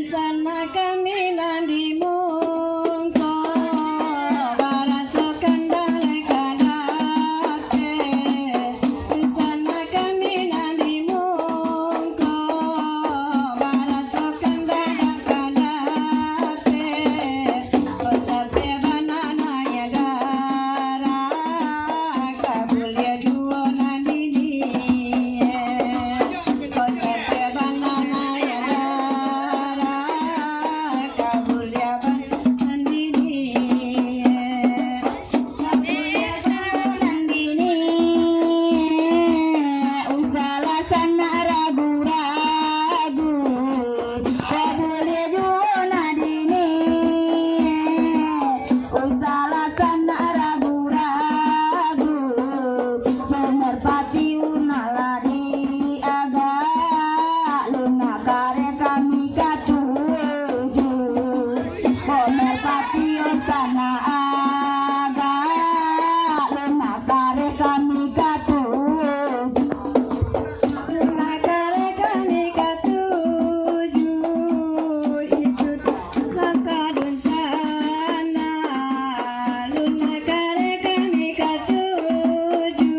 sana kami nandi mungko barasokan dalai kadate di sana kami nandi mungko barasokan dalai kadate ocape banana ya gara kabulya duo nandini ocape banana ya gara kabulya nandini kabulya nandini usala sana ragu-ragu kabulya duo nandini usala sana ragu-ragu pemerpati unalani aga luna kare kami katuju pemerpati osana aga luna kare kami katuju luna kare kami katuju itu kakadun sana luna kare kami katuju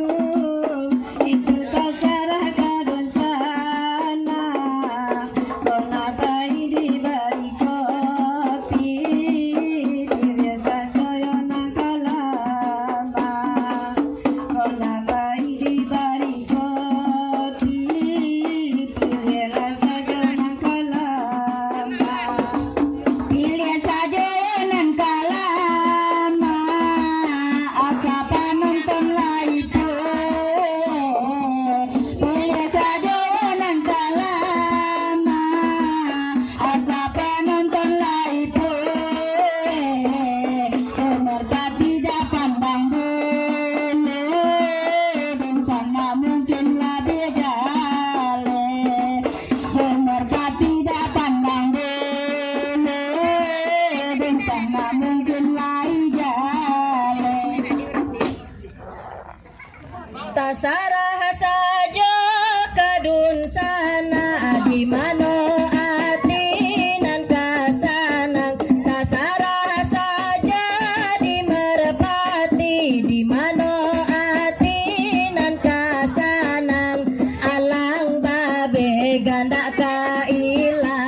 itu kasarah kadun sana kona bayi di bari kopi biasa koyo nakalama kona bayi di bari kopi pilih saja nakalama pilih saja yang kalama asa penonton laipo pilih saja yang kalama asa penonton laipo pemerpati dah pandang dulu dan sana mungkin lebih gale pemerpati dah pandang dulu dan sana mungkin lai gale tasarah saja kadun sana di mano ati nan kasanang tasarah saja di merpati di mano ati nan kasanang alang babe ganda kaila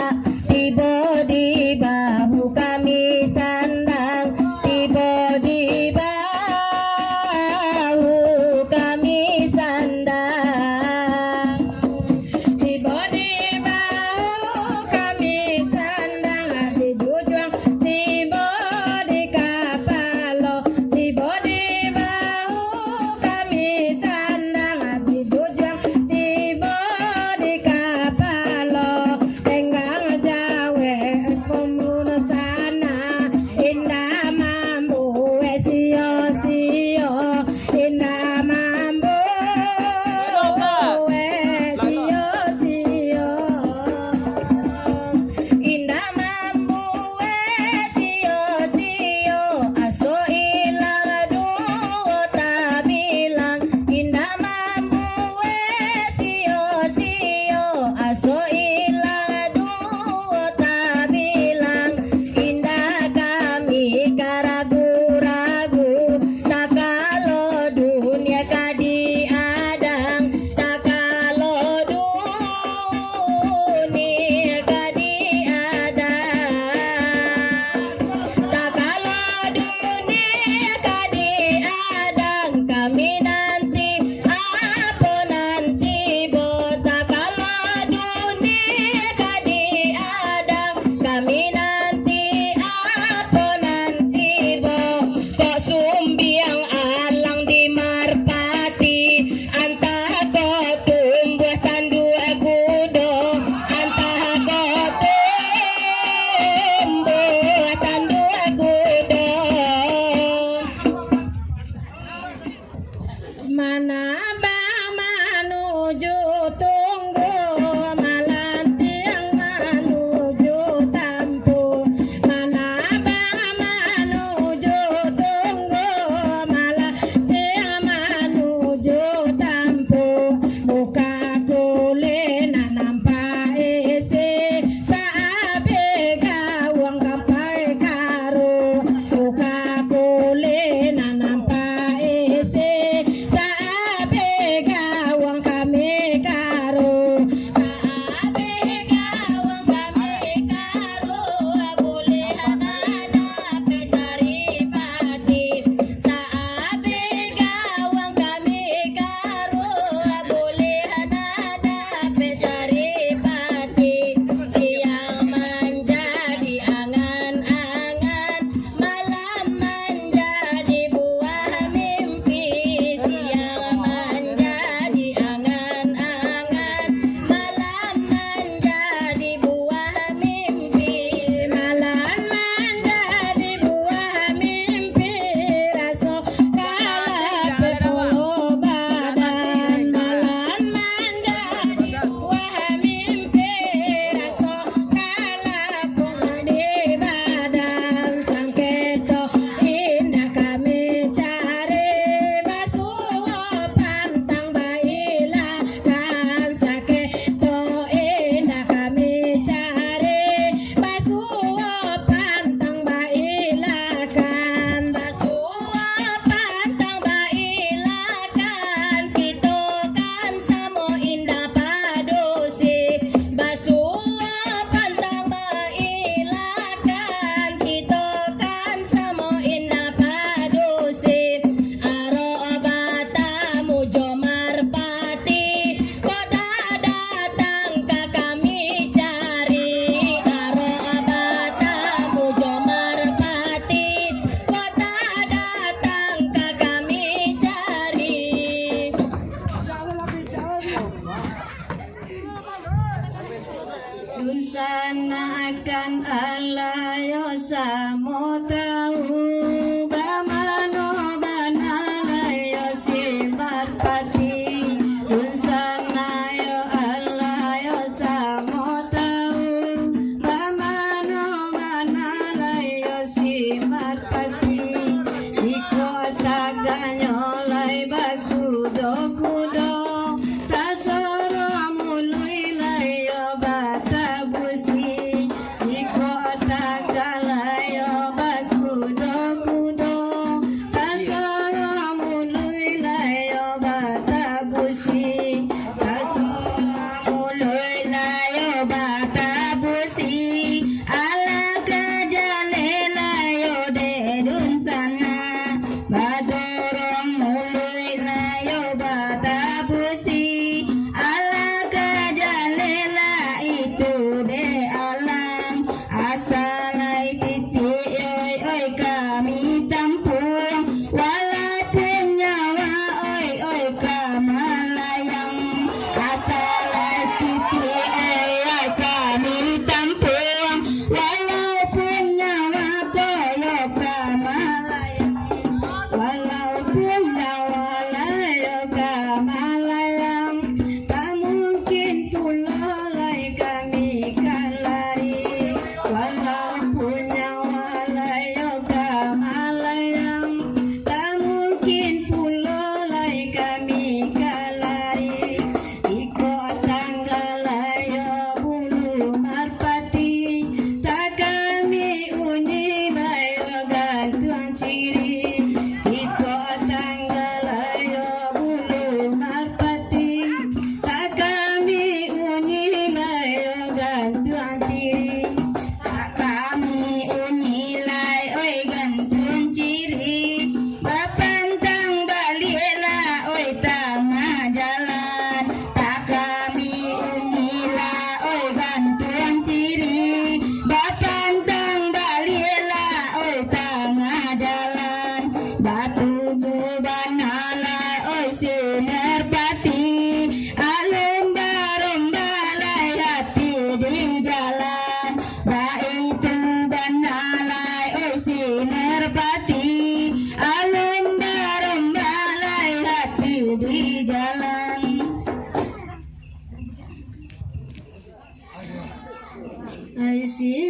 tibo di bahu kami sandang tibo di bahu kami sandang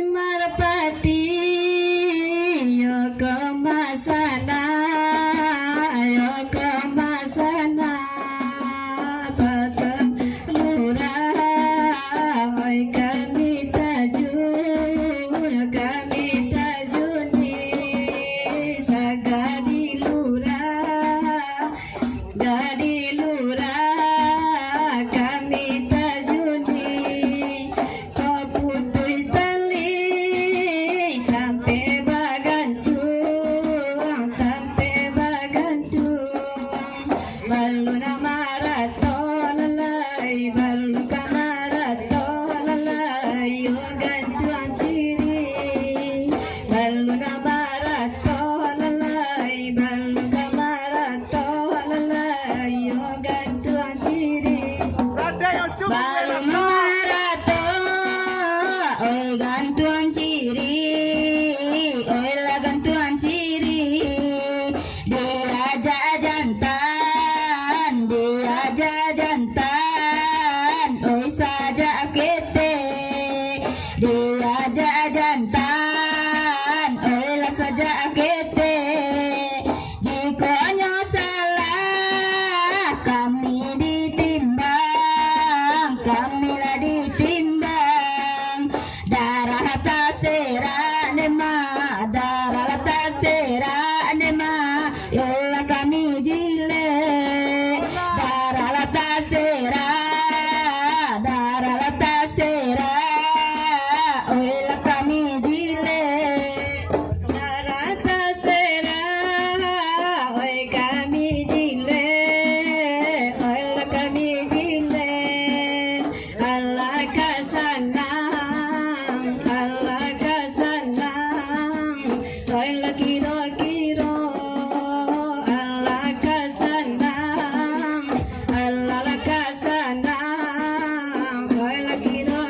marpati yo kemasana yo kemasana pasang lurah oi kami tajuni sagadi lurah kami tajuni kaputui tali tampe bagantung balu na maraton lalai balu ka maraton lalai yo gantuan ciri balu na maraton lalai balu ka maraton lalai yo gantuan ciri balu maraton oi gantuan ciri oi la gantuan ciri diraja jantan oi saja kete diraja jantan oi la saja kete jikonya salah kami ditimbang kamilah ditimbang darah tasera nema darah tasera nema yola kami jile darah tasera oila kami jile darah tasera oi kami jile oila kami jile Allah kasanang oila kiro Allah kasanang oila kiro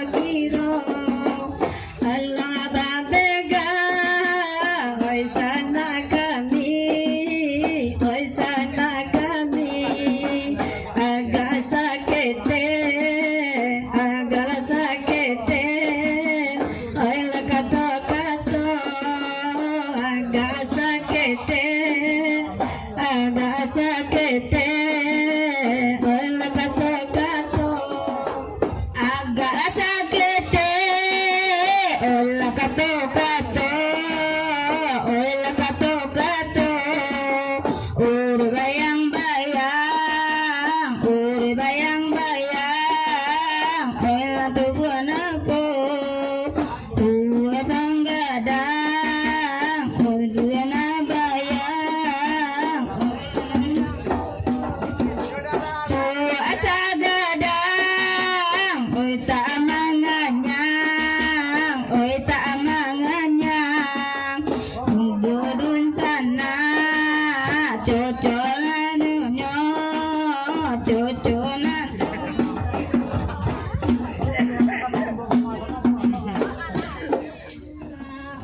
Allah babega oi sana kami agak sakete oi la kato agak sakete oi la kato agak sakete ola kato ola kato uri bayang ola tubuhan aku tua tanggadang uri na bayang so asa gadang oi tak amanganyang dudun sana cocolan nyo cocolan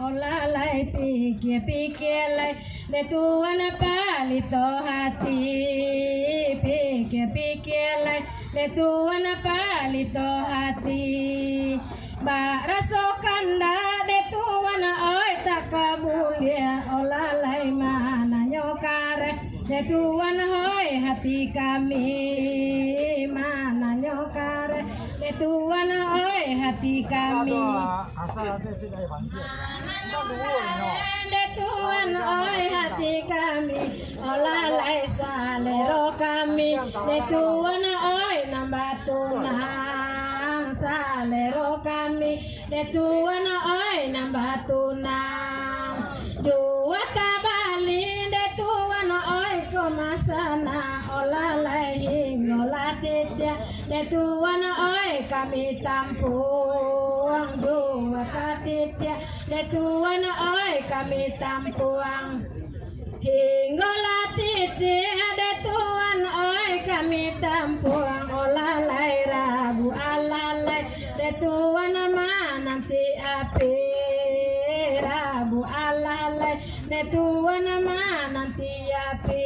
olalai pikir lai de tuan palito hati pikir lai de tuan palito hati ba raso kanda de tuan oi takabulia olalai mana nyokare de tuan hoi hati kami mana nyokare de tuan oi hati kami de tuan oi hati kami olalai salero kami de tuan oi nambah tunang salero kami de tuan oi nambah tunang jua kabali de tuan oi komasana olalai hingola titia de tuan oi kami tampuang jua katitia de tuan oi kami tampuang hingola titia de tuan oi kami tampuang olalai rabu alalai de tuan nanti api rabu alalai de tuan nanti api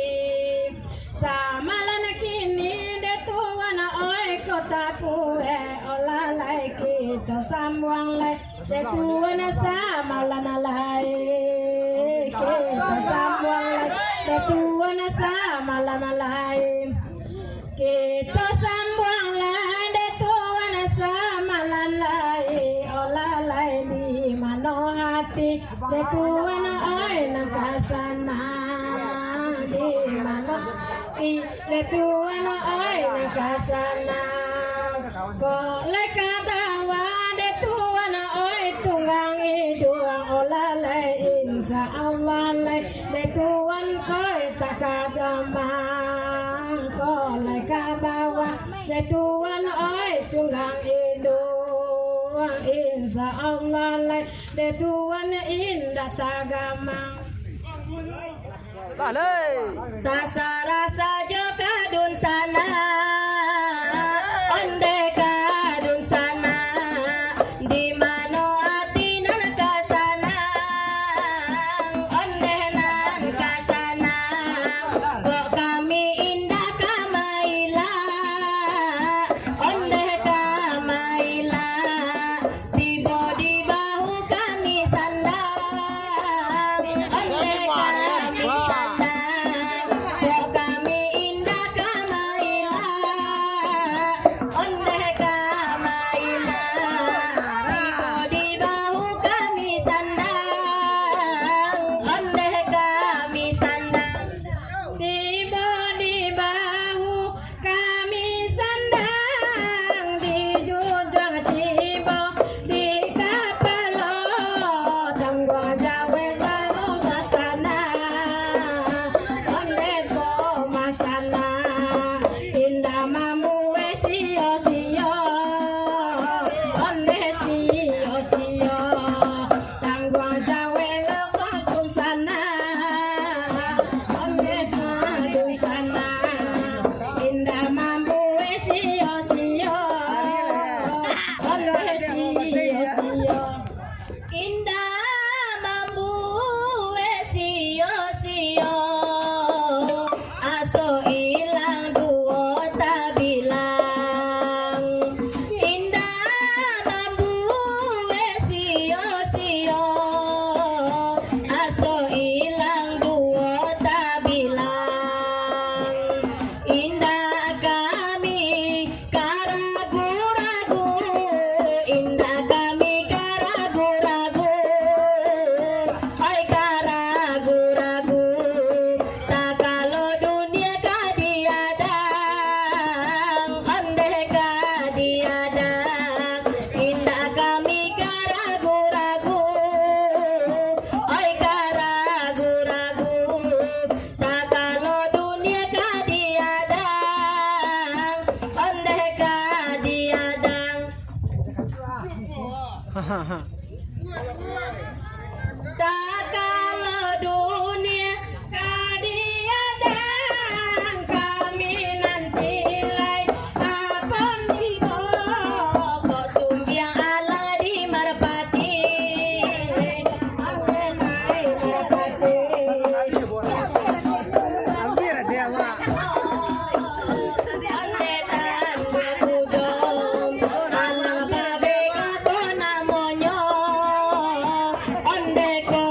samalan kini de tuan oi kota pue olalai kita sambuang lai Tetuan sama lana lai kita sambung lai tetuan sama lana lai kita sambung lai tetuan sama lana lai olah lai di mano hati tetuan ai nang kasana di mano hati tetuan ai nang kasana boleh katawa detuan oi tunggang hiduang olalai insya Allah lai detuan koi takadamang kolai kabawa detuan oi tunggang hiduang insya Allah lai detuan indah tagamang tasara saja kadun sana onde kadun sana di mano hati nan kasana onde nan kasana kok kami indah kamaila onde kamaila tiba di bahu kami sandang onde kami sandang kok kami indah kamaila onde kamaila tiba di bahu kami sandang onde kami sandang tiba di bahu kami sandang di jujang tiba di kapalo tangguh jawe baru masana onde ko masana indah mamu sio sio onde sio sio tangguh jawe lokong sana onde kadung sana indah mampu sio sio onde sio sio indah mampu sio sio aso ilang duo tak bilang indah mampu sio sio aso ilang duo tak bilang indah kami karagu-ragu indah kami karagu-ragu oi karagu-ragu tak kalau dunia kadiadang onde kadiadang indah kami karagu-ragu oi karagu-ragu tak kalau dunia kadiadang onde kadiadang tak kalau dunia kadiadang kami nanti lai apon tigo kok sumbiang alang di Merpati ame mai Merpati Andetan kudong alang babe kako namonyo onde ko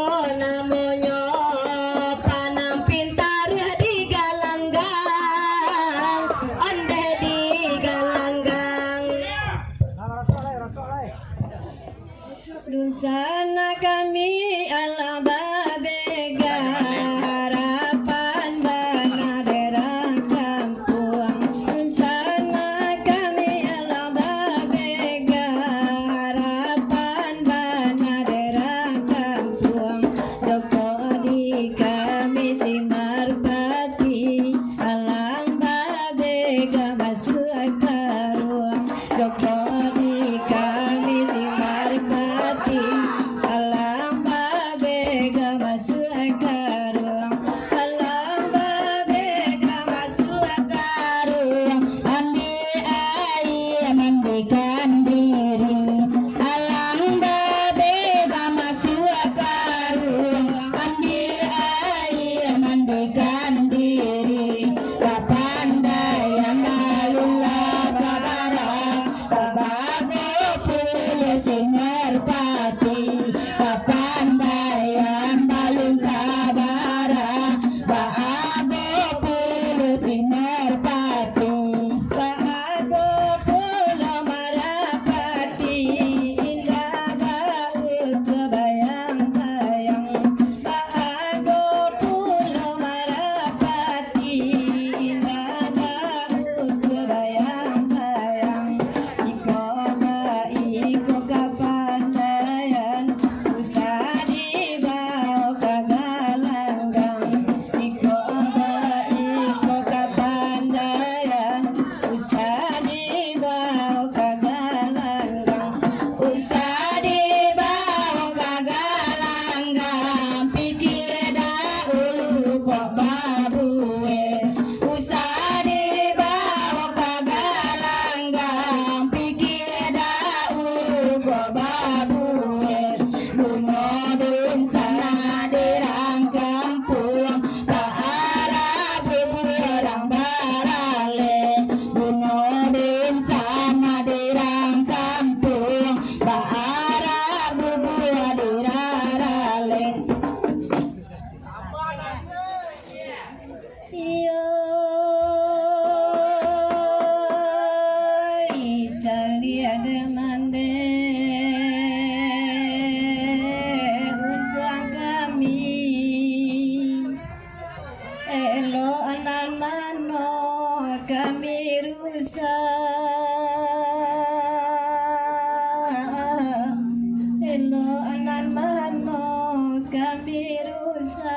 mano kami rusak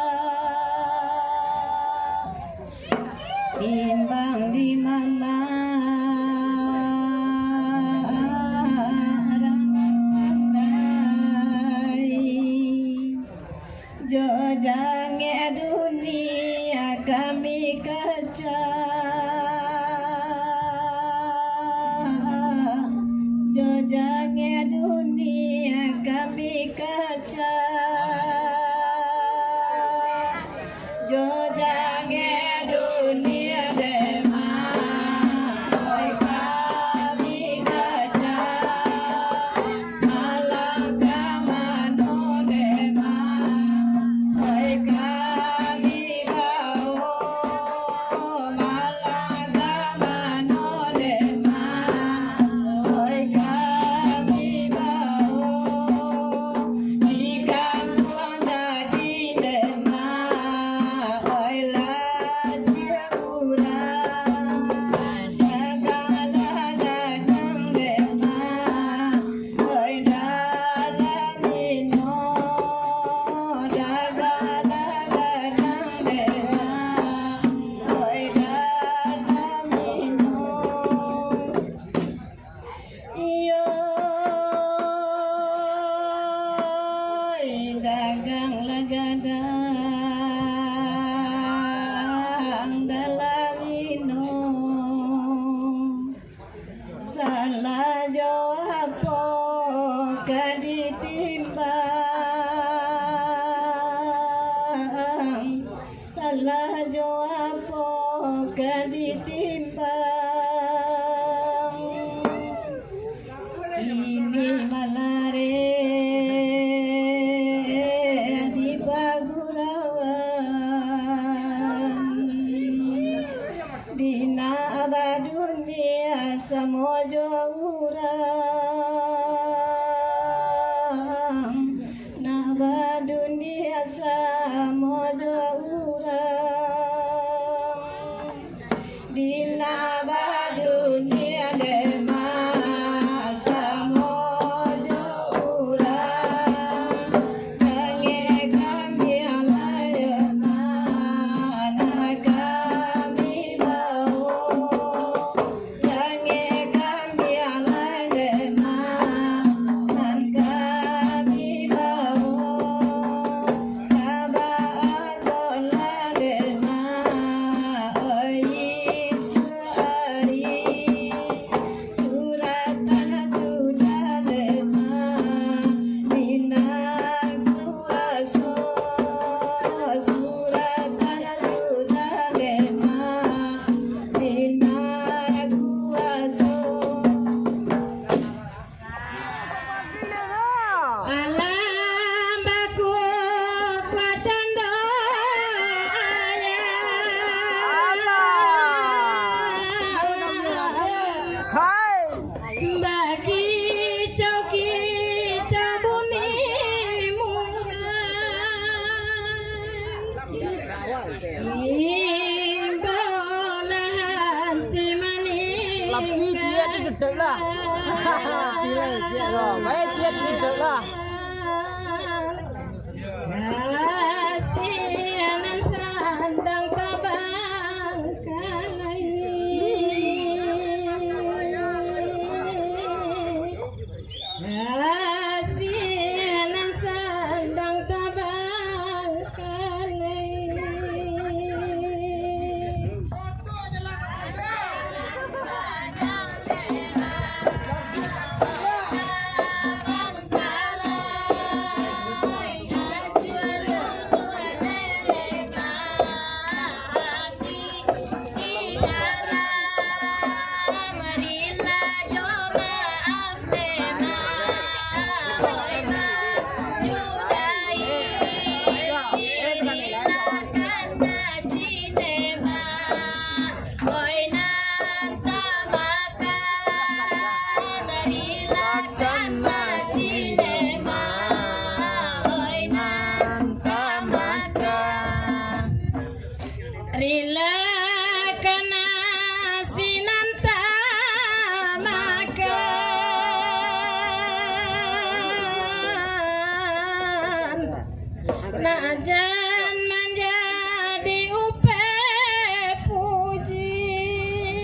timbang di mama Jojangnya dunia kami kaca Jojangnya dunia kami kaca Jojangnya dunia dema Oi kami kaca Malang kamano dema Oi kami bau malang kamano dema Oi kami bau di kampung jadi dema Oi lajia urang gadang dema Oi dalam mino dagang lagadang dalam minum salah jawab kaditimbang salah jawab kaditimbang kini malare di Pagurawan dina abadunia samojo urang na dunia samojo urang dina dunia dema samojo urang kange kami alayana na kami bau kange kami alayana nan kami bau kabaan dolarena oi suari surat tanah sudah dema dina kuaso surat tanah sudah dema dina kuaso alam baku pacando bagi coki cabuni imbolahan timani Lapsi dia di gedek lah. Dia loh, baik dia di gedek lah. Kasihan sandang tabang kalai Kasihan sandang tabang kalai Salam najan menjadi upe puji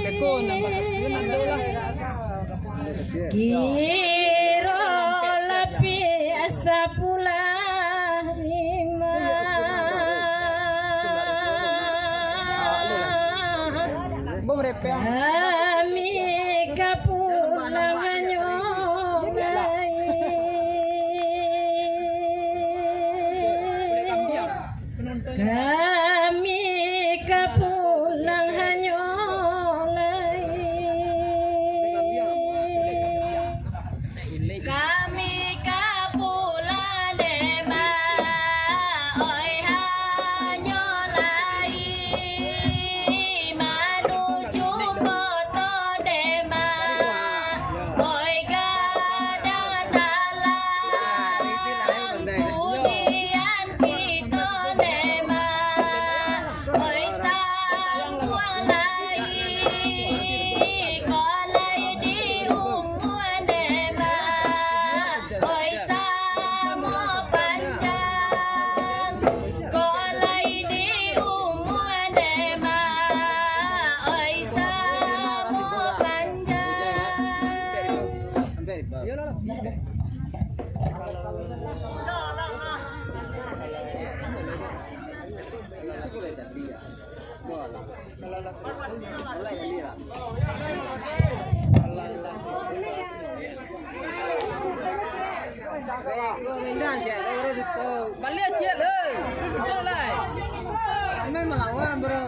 Beko nambah yun ando lah. kiro lapi asa pula rima Bom repe. kami kapulangan nyongai kami kapulang hanyolai kami kapulang dema oi hanyolai menuju kota dema oi kadang dalam kemudian kita dema oi samuang lai kolai di umuan dema oi samo panjang kolai di umuan dema oi samo panjang Balik je le. Jom lai. Kami melawan bro.